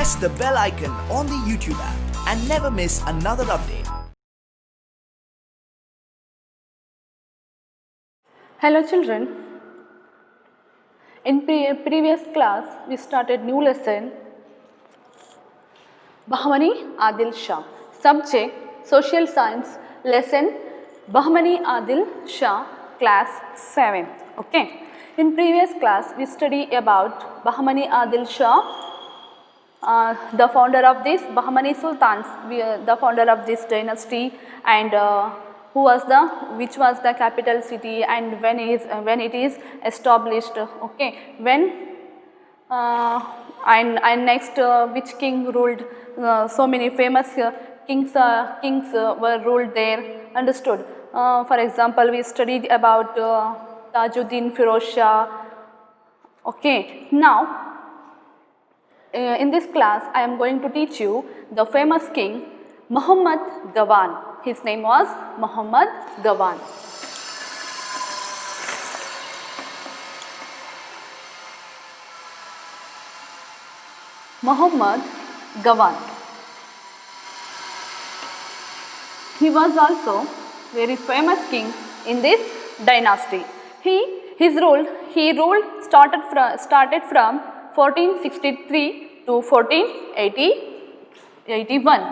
press the bell icon on the YouTube app and never miss another update. Hello children, in previous class we started new lesson Bahmani Adil Shah, subject Social Science, lesson Bahmani Adil Shah, class 7. Okay. In previous class we study about Bahmani Adil Shah, the founder of this Bahmani Sultans, the founder of this dynasty, and which was the capital city, and when it is established. Okay, when and next which king ruled. So many famous kings were ruled there. Understood? For example, we studied about Tajuddin Firoz Shah. Okay, now in this class I am going to teach you the famous king Muhammad Gawan. His name was Muhammad Gawan. Muhammad Gawan. He was also very famous king in this dynasty. He ruled started from 1463 to 1481.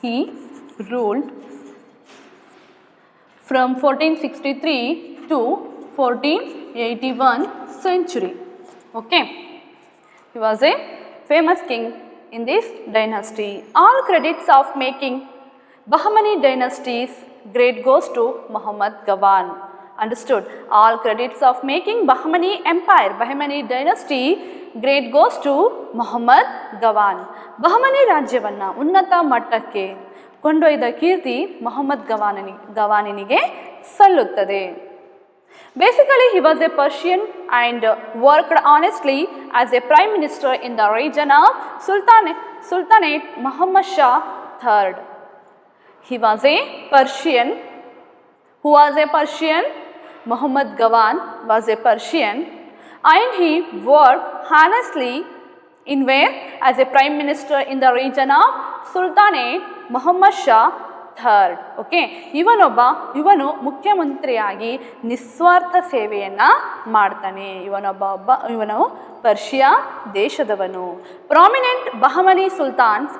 He ruled from 1463 to 1481 century. Okay. He was a famous king in this dynasty. All credits of making Bahmani dynasty's great goes to Muhammad Gawan. Understood? All credits of making Bahmani empire, Bahmani dynasty great goes to Muhammad Gawan. Bahmani ರಾಜ್ಯವನ್ನು ಉನ್ನತ ಮಟ್ಟಕ್ಕೆ ಕೊಂಡೊಯ್ದ ಕೀರ್ತಿ ಮೊಹಮ್ಮದ್ ಗವಾನಿನಿಗೆ ಸಲ್ಲುತ್ತದೆ. Basically, he was a Persian and worked honestly as a prime minister in the region of Sultanate Muhammad Shah III. He was a Persian. Who was a Persian? Muhammad Gawan was a Persian, and he worked honestly in where? As a prime minister in the region of Sultanate Muhammad Shah III. Okay. ಇವನು ಮುಖ್ಯಮಂತ್ರಿಯಾಗಿ ನಿಸ್ವಾರ್ಥ ಸೇವೆಯನ್ನು ಮಾಡ್ತಾನೆ. ಇವನು Persia ದೇಶದವನು. Prominent Bahmani sultans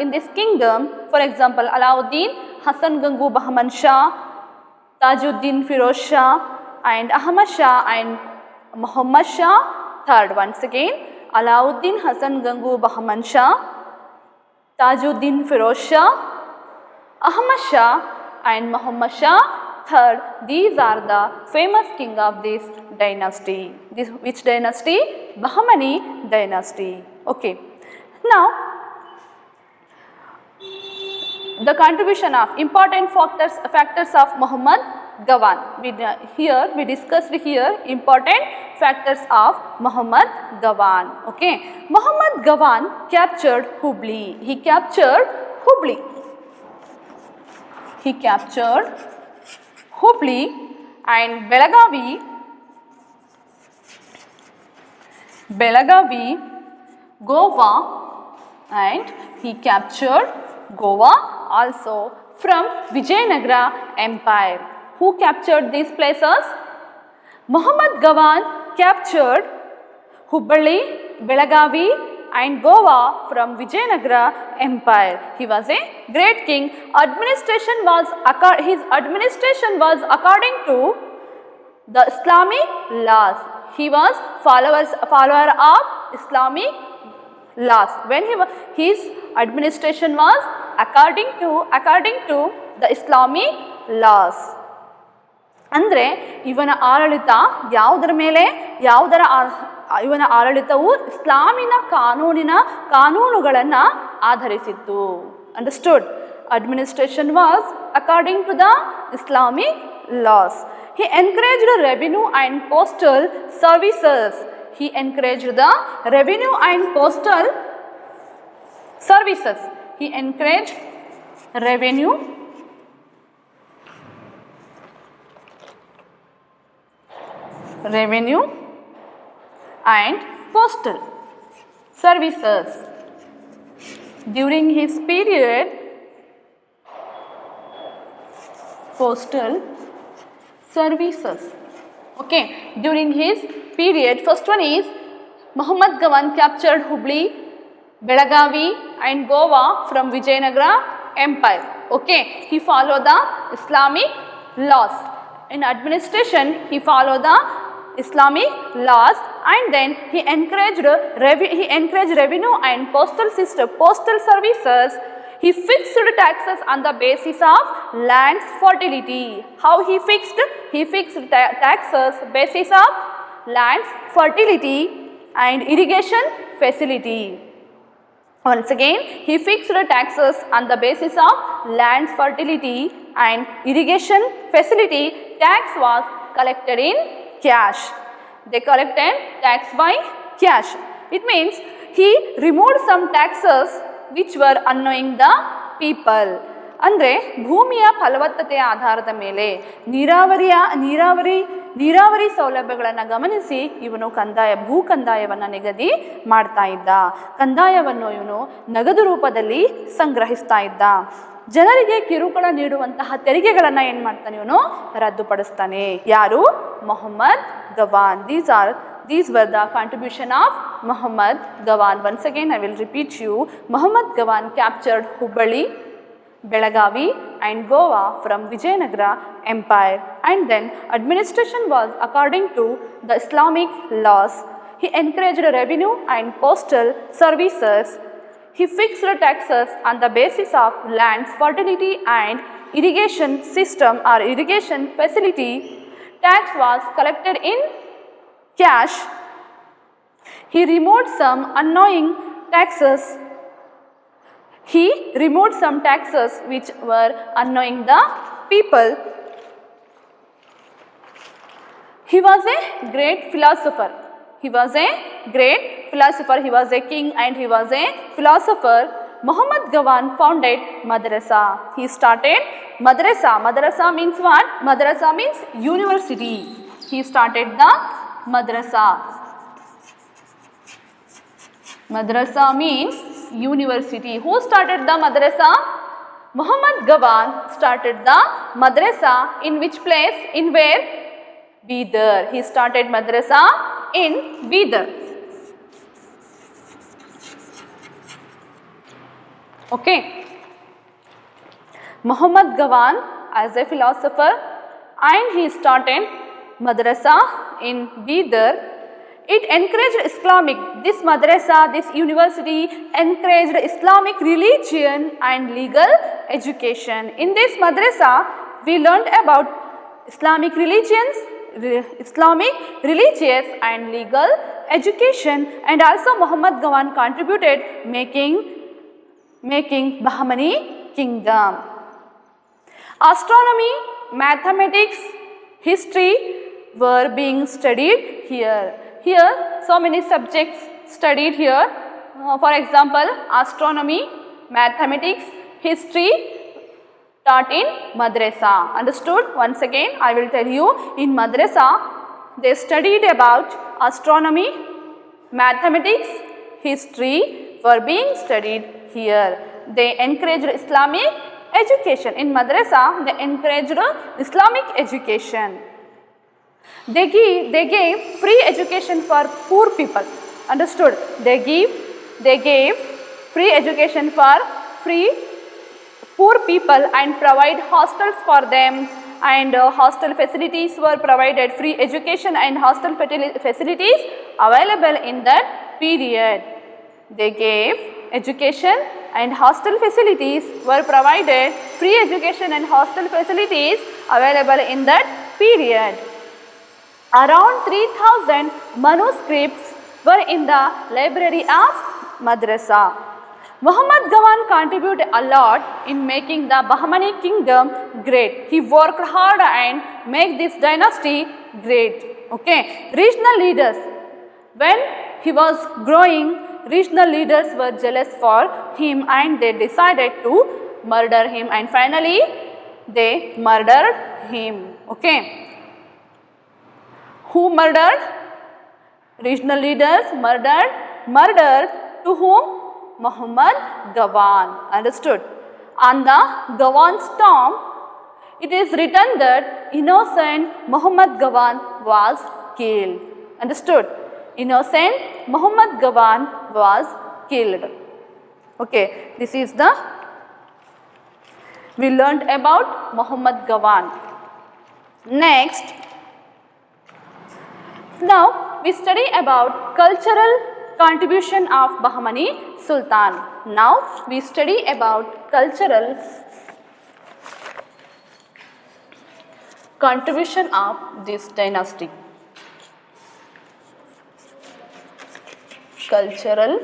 in this kingdom, for example, Alauddin, Hassan Gangu Bahman Shah, Tajuddin Firoz Shah, and Ahmad Shah and Muhammad Shah III. Once again, Alauddin, Hassan Gangu Bahman Shah, Tajuddin Firoz Shah, Ahmad Shah and Muhammad Shah III. These are the famous king of this dynasty. Which dynasty? Bahmani dynasty. Okay. Now, the contribution of important factors of Muhammad Gawan. We discussed here important factors of Muhammad Gawan. Okay. Muhammad Gawan captured Hubli. He captured Hubli and Belagavi, Goa, and he captured Goa also from Vijayanagara Empire. Who captured these places? Muhammad Gawan captured Hubballi, Belagavi and Goa from Vijayanagara Empire. He was a great king. His administration was according to the Islamic laws. He was follower of Islamic laws. His administration was according to the Islamic laws. ಅಂದರೆ ಇವನ ಆಡಳಿತವು ಇಸ್ಲಾಮಿನ ಕಾನೂನುಗಳನ್ನು ಆಧರಿಸಿತ್ತು. Understood? Administration was according to the Islamic laws. He encouraged revenue and postal services. He encouraged revenue and postal services. During his period, postal services. Okay, during his period, first one is Muhammad Gawan captured Hubli, Belagavi and Goa from Vijayanagara Empire. Okay, he followed the Islamic laws. In administration, he followed the Islamic laws, and then he encouraged revenue and postal services. He fixed taxes on the basis of land's fertility. How he fixed? He fixed taxes basis of land's fertility and irrigation facility. Once again, he fixed taxes on the basis of land's fertility and irrigation facility. Tax was collected in cash. They collected tax by cash. It means he removed some taxes which were annoying the people. ಅಂದರೆ ಭೂಮಿಯ ಫಲವತ್ತತೆಯ ಆಧಾರದ ಮೇಲೆ ನೀರಾವರಿ ಸೌಲಭ್ಯಗಳನ್ನು ಗಮನಿಸಿ ಇವನು ಭೂ ಕಂದಾಯವನ್ನು ನಿಗದಿ ಮಾಡ್ತಾ ಇದ್ದ. ಕಂದಾಯವನ್ನು ಇವನು ನಗದು ರೂಪದಲ್ಲಿ ಸಂಗ್ರಹಿಸ್ತಾ ಇದ್ದ. ಜನರಿಗೆ ಕಿರುಕುಳ ನೀಡುವಂತಹ ತೆರಿಗೆಗಳನ್ನು ಏನು ಮಾಡ್ತಾನೆ ಇವನು? ರದ್ದುಪಡಿಸ್ತಾನೆ. ಯಾರು? Mohammed Gawan. These were the contribution of Muhammad Gawan. Once again, I will repeat you. Muhammad Gawan captured Hubballi, Belagavi and Goa from Vijayanagara Empire, and then administration was according to the Islamic laws. He encouraged revenue and postal services. He fixed taxes on the basis of land's fertility and irrigation system or irrigation facility. Tax was collected in cash. He removed some annoying taxes. He removed some taxes which were annoying the people. He was a great philosopher. He was a great philosopher. He was a king and he was a philosopher. Muhammad Gawan founded madrasa. He started madrasa. Madrasa means what? Madrasa means university. He started the madrasa. Madrasa means university. Who started the madrasa? Muhammad Gawan started the madrasa. In which place? In where? Bidar. He started madrasa in Bidar. Okay. Muhammad Gawan as a philosopher, and he started madrasa in Bidar. It encouraged this madrasa, this university encouraged Islamic religion and legal education. In this madrasa, we learned about Islamic religious and legal education, and also Muhammad Gawan contributed making Bahmani kingdom. Astronomy, mathematics, history were being studied here. Here, so many subjects studied here. For example, astronomy, mathematics, history taught in madrasa. Understood? Once again, I will tell you, in madrasa, they studied about astronomy, mathematics, history were being studied here. They encouraged Islamic education. In madrasa, they encouraged Islamic education. They gave free education for poor people. Understood? They gave free education for poor people and provide hostels for them, and hostel facilities were provided. Free education and hostel facilities available in that period. They gave education and hostel facilities were provided. Free education and hostel facilities available in that period. Around 3,000 manuscripts were in the library of madrasa. Muhammad Gawan contributed a lot in making the Bahmani kingdom great. He worked hard and made this dynasty great. Okay, regional leaders. When he was growing, regional leaders were jealous for him and they decided to murder him, and finally they murdered him. Okay. Who murdered? Regional leaders murdered to whom? Muhammad Gawan. Understood? On the Gawan's tomb, it is written that innocent Muhammad Gawan was killed. Understood? Innocent Muhammad Gawan was killed. Okay, this is the, we learned about Muhammad Gawan. Next, now we study about cultural contribution of Bahmani Sultan. Now we study about cultural contribution of this dynasty. Cultural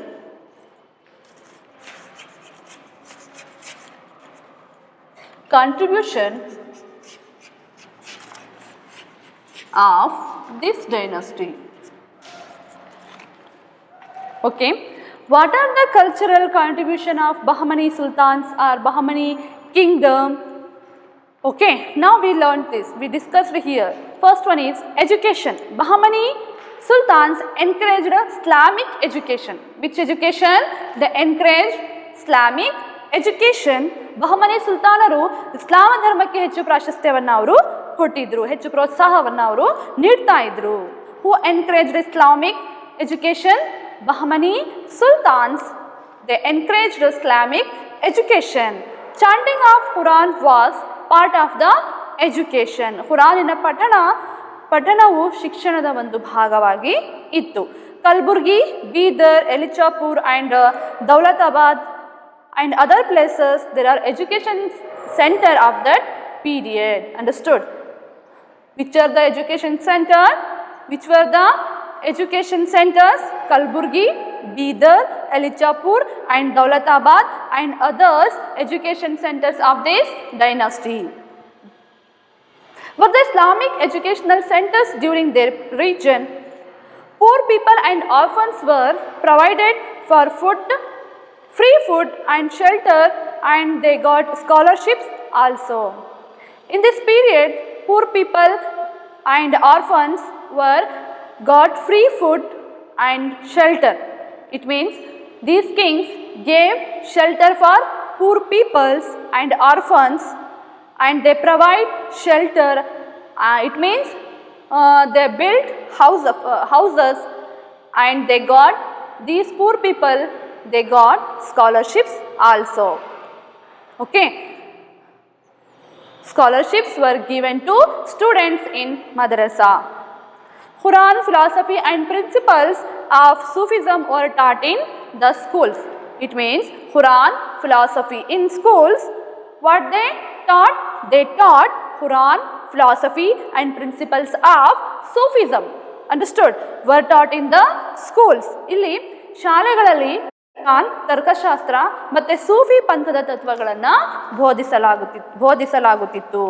contribution of this dynasty. Okay, what are the cultural contribution of Bahmani Sultans or Bahmani kingdom? Okay, now we learned this, we discussed here. First one is education. Bahmani Sultans encouraged Islamic education. Which education? They encouraged Islamic education. Bahmani ಸುಲ್ತಾನರು ಇಸ್ಲಾಮ ಧರ್ಮಕ್ಕೆ ಹೆಚ್ಚು ಪ್ರಾಶಸ್ತ್ಯವನ್ನು ಅವರು ಕೊಟ್ಟಿದ್ರು, ಹೆಚ್ಚು ಪ್ರೋತ್ಸಾಹವನ್ನು ಅವರು ನೀಡ್ತಾ ಇದ್ರು. Who encouraged Islamic education? Bahmani Sultans. They encouraged Islamic education. Chanting of Quran was part of the education. Quraniನ ಪಠಣವು ಶಿಕ್ಷಣದ ಒಂದು ಭಾಗವಾಗಿ ಇತ್ತು. Kalaburagi, Bidar, ಎಲಿಚಾಪುರ್ and Daulatabad and other places, there are education center of that period. Understood? Which are the education center? Which were the education centers? Kalburgi, Bidar, Elichapur and Daulatabad and others education centers of this dynasty. Were the Islamic educational centers during their region? Poor people and orphans were provided for food, free food and shelter, and they got scholarships also. In this period, poor people and orphans got free food and shelter. It means these kings gave shelter for poor peoples and orphans, and they provide shelter. It means they built houses, and they got, these poor people, they got scholarships also. Okay, scholarships were given to students in madrasa. Quran, philosophy and principles of Sufism were taught in the schools. It means Quran, philosophy in schools. What they taught? They taught Quran, philosophy and principles of Sufism. Understood? Were taught in the schools. ಇಲ್ಲಿ ಶಾಲೆಗಳಲ್ಲಿ ತರ್ಕಶಾಸ್ತ್ರ ಮತ್ತು ಸೂಫಿ ಪಂಥದ ತತ್ವಗಳನ್ನು ಬೋಧಿಸಲಾಗುತ್ತಿತ್ತು.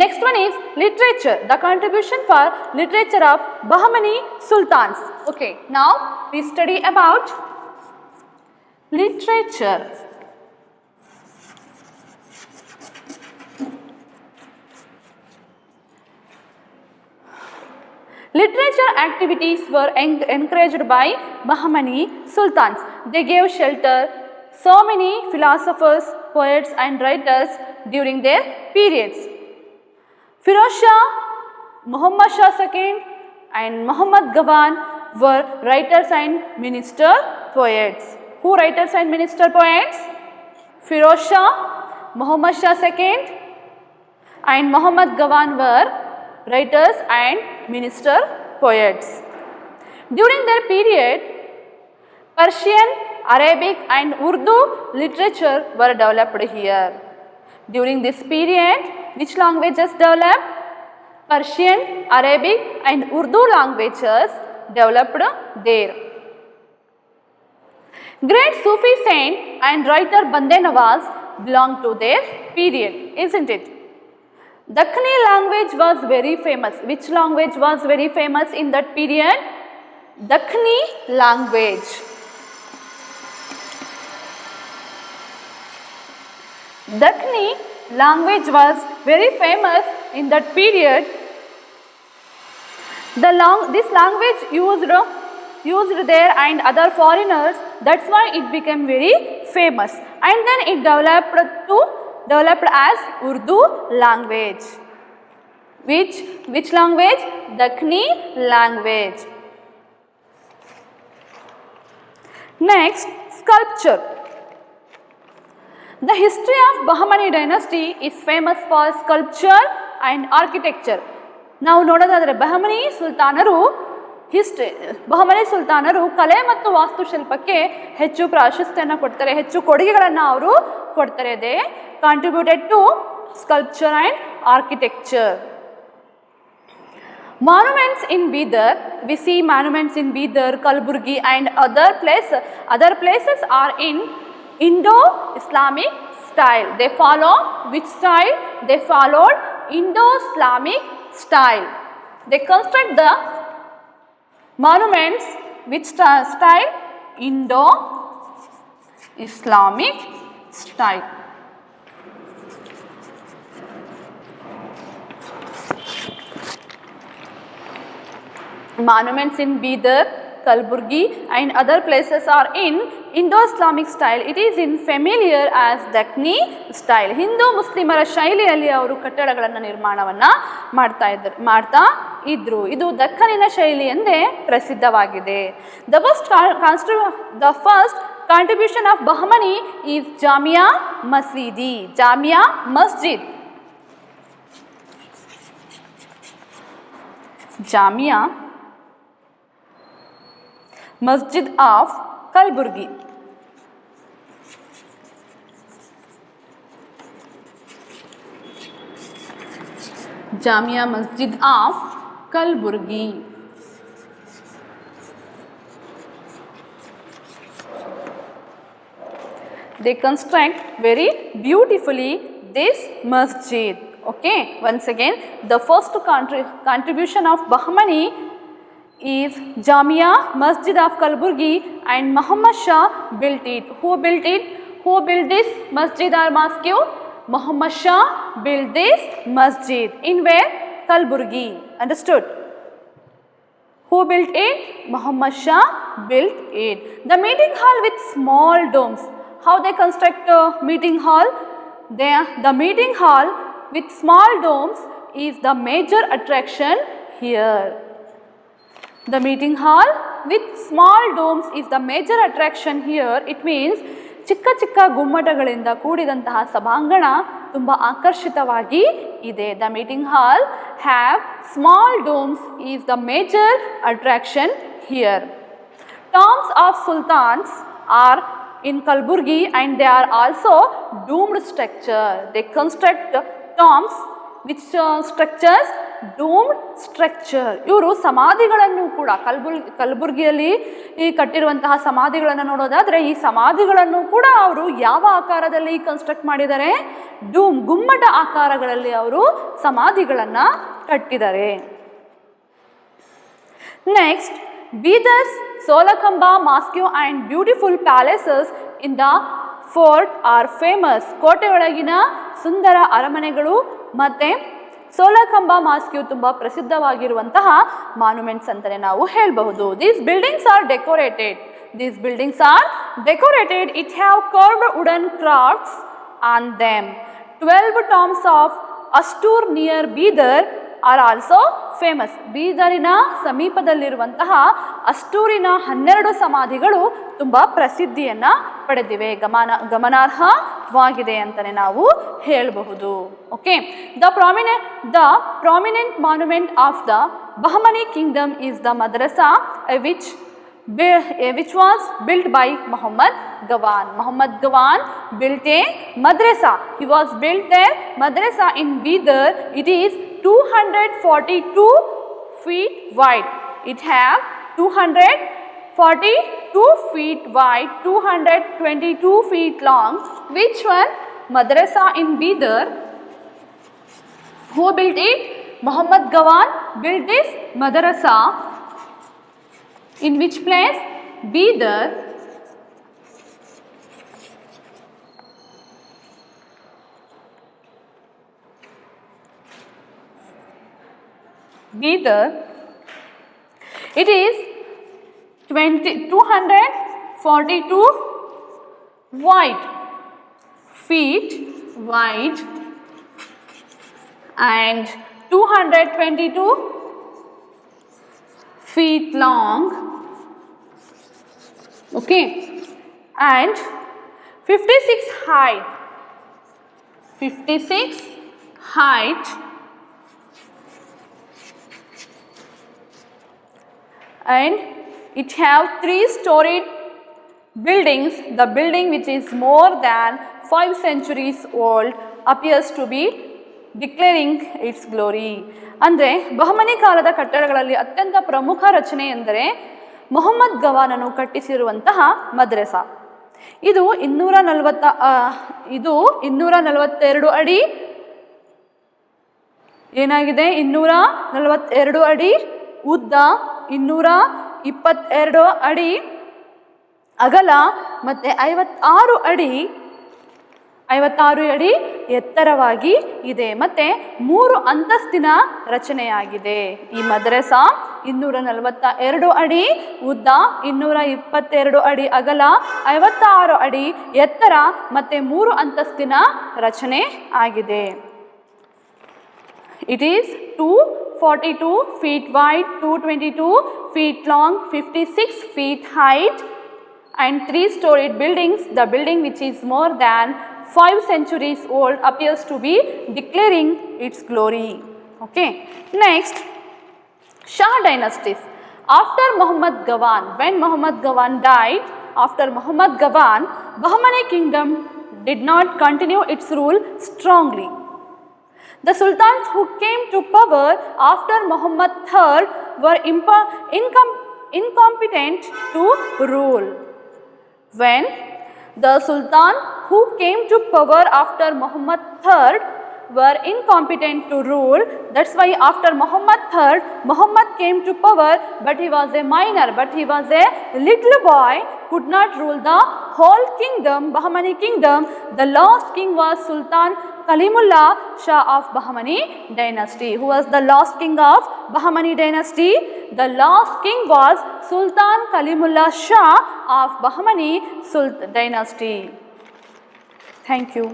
Next one is literature. The contribution for literature of Bahmani Sultans. Okay, now we study about literature. Literature activities were encouraged by Bahmani Sultans. They gave shelter so many philosophers, poets and writers during their periods. Firoz Shah, Muhammad Shah II and Muhammad Gawan were writers and minister poets. Who writers and minister poets? Firoz Shah, Muhammad Shah II and Muhammad Gawan were writers and minister poets. During their period, Persian, Arabic and Urdu literature were developed here. During this period, which languages developed? Persian, Arabic and Urdu languages developed there. Great Sufi saint and writer Bande Nawaz belonged to their period, isn't it? Dakhni language was very famous. Which language was very famous in that period? Dakhni language. Dakhni language was very famous in that period. This language used there and other foreigners, that's why it became very famous, and then it developed as Urdu language. Which language? Dakhni language. Next, sculpture. The history of Bahmani dynasty is famous for sculpture and architecture. ನಾವು ನೋಡೋದಾದರೆ ಬಹಮನಿ ಸುಲ್ತಾನರು ಕಲೆ ಮತ್ತು ವಾಸ್ತುಶಿಲ್ಪಕ್ಕೆ ಹೆಚ್ಚು ಪ್ರಾಶಸ್ತ್ಯವನ್ನು ಕೊಡ್ತಾರೆ, ಹೆಚ್ಚು ಕೊಡುಗೆಗಳನ್ನು ಅವರು ಕೊಡ್ತಾರೆ. They contributed to sculpture and architecture. Monuments in Bidar, we see monuments in Bidar, Kalburgi and other places are in Indo-Islamic style. They follow which style? They followed Indo-Islamic style. They construct the monuments which style? Indo-Islamic style. Monuments in Bidar, Kalburgi and other places are in Indo-Islamic style. It is in familiar as Dakhni style. Hindu ಮುಸ್ಲಿಮರ ಶೈಲಿಯಲ್ಲಿ ಅವರು ಕಟ್ಟಡಗಳನ್ನು ನಿರ್ಮಾಣವನ್ನು ಮಾಡ್ತಾ ಇದ್ರು. ಇದು ದಕ್ಕನಿನ ಶೈಲಿ ಎಂದೇ ಪ್ರಸಿದ್ಧವಾಗಿದೆ. The first contribution of Bahmani is Jamia Masjidi. Jamia Masjid. Jamia Masjid of Kalburgi. Jamia Masjid of Kalburgi. They construct very beautifully this masjid. Okay, once again, the first contribution of Bahmani is Jamia Masjid of Kalburgi and Muhammad Shah built it. Who built it? Who built this masjid or mosque? Muhammad Shah built this masjid. In where? Kalburgi. Understood? Who built it? Muhammad Shah built it. The meeting hall with small domes. How they construct a meeting hall? The meeting hall with small domes is the major attraction here. The meeting hall with small domes is the major attraction here. It means ಚಿಕ್ಕ ಚಿಕ್ಕ ಗುಮ್ಮಟಗಳಿಂದ ಕೂಡಿದಂತಹ ಸಭಾಂಗಣ ತುಂಬ ಆಕರ್ಷಿತವಾಗಿ ಇದೆ. The meeting hall have small domes is the major attraction here. Tombs of sultans are in Kalburgi and they are also domed structure. They construct tombs which structures domed structure. ಇವರು ಸಮಾಧಿಗಳನ್ನು ಕೂಡ ಕಲಬುರ್ಗಿಯಲ್ಲಿ ಈ ಕಟ್ಟಿರುವಂತಹ ಸಮಾಧಿಗಳನ್ನು ನೋಡೋದಾದರೆ ಈ ಸಮಾಧಿಗಳನ್ನು ಕೂಡ ಅವರು ಯಾವ ಆಕಾರದಲ್ಲಿ ಕನ್ಸ್ಟ್ರಕ್ಟ್ ಮಾಡಿದ್ದಾರೆ? ಗುಮ್ಮಟ ಆಕಾರಗಳಲ್ಲಿ ಅವರು ಸಮಾಧಿಗಳನ್ನು ಕಟ್ಟಿದ್ದಾರೆ. Next, Bidar's Solakhamba mosque and beautiful palaces in the fort are famous. ಕೋಟೆಯೊಳಗಿನ ಸುಂದರ ಅರಮನೆಗಳು ಮತ್ತು ಸೋಲಕಂಬ ಮಾಸ್ಕ್ಯೂ ತುಂಬ ಪ್ರಸಿದ್ಧವಾಗಿರುವಂತಹ ಮಾನ್ಯುಮೆಂಟ್ಸ್ ಅಂತಲೇ ನಾವು ಹೇಳಬಹುದು. These buildings are decorated. It have carved wooden crafts on them. 12 tombs of Astur near Bidar are also famous. ಬೀದರಿನ ಸಮೀಪದಲ್ಲಿರುವಂತಹ ಅಷ್ಟೂರಿನ 12 ಸಮಾಧಿಗಳು ತುಂಬ ಪ್ರಸಿದ್ಧಿಯನ್ನು ಪಡೆದಿವೆ, ಗಮನಾರ್ಹವಾಗಿದೆ ಅಂತಲೇ ನಾವು ಹೇಳಬಹುದು. Okay, the prominent monument of the Bahmani kingdom is the madrasa which was built by Muhammad Gawan. Muhammad Gawan built a madrasa. He was built there madrasa in Bidar. It is 242 feet wide. It have 242 feet wide, 222 feet long. Which one? Madrasa in Bidar. Who built it? Muhammad Gawan built this madrasa. In which place? Bidar. Bidar. It is 242 wide feet wide and 222 feet long, okay, and 56 height, 56 height and it have 3-storied buildings. The building which is more than 5 centuries old appears to be declaring its glory. ಅಂದರೆ ಬಹಮನಿ ಕಾಲದ ಕಟ್ಟಡಗಳಲ್ಲಿ ಅತ್ಯಂತ ಪ್ರಮುಖ ರಚನೆ ಎಂದರೆ ಮೊಹಮ್ಮದ್ ಗವಾನನು ಕಟ್ಟಿಸಿರುವಂತಹ ಮದ್ರೆಸಾ. ಇದು 242 ಅಡಿ ಏನಾಗಿದೆ, 242 ಅಡಿ ಉದ್ದ, 222 ಅಡಿ ಅಗಲ ಮತ್ತು 56 ಅಡಿ ಎತ್ತರವಾಗಿ ಇದೆ ಮತ್ತು 3 ಅಂತಸ್ತಿನ ರಚನೆಯಾಗಿದೆ. ಈ ಮದ್ರೆಸಾ 242 ಅಡಿ ಉದ್ದ, 222 ಅಡಿ ಅಗಲ, 56 ಅಡಿ ಎತ್ತರ ಮತ್ತು 3 ಅಂತಸ್ತಿನ ರಚನೆ ಆಗಿದೆ. It is 242 feet wide, 222 feet long, 56 feet height and 3-storied buildings. The building which is more than 5 centuries old appears to be declaring its glory. Okay. Next, Shah dynasties. After Muhammad Gawan, when Muhammad Gawan died, after Muhammad Gawan, Bahmani kingdom did not continue its rule strongly. The sultans who came to power after Muhammad III were incompetent to rule. When the sultan who came to power after Muhammad III were incompetent to rule, that's why after Muhammad III, Muhammad came to power, but he was a minor, but he was a little boy, could not rule the whole kingdom, Bahmani kingdom. The last king was Sultan Kalimullah Shah of Bahmani dynasty. Who was the last king of Bahmani dynasty? The last king was Sultan Kalimullah Shah of Bahmani dynasty. Thank you.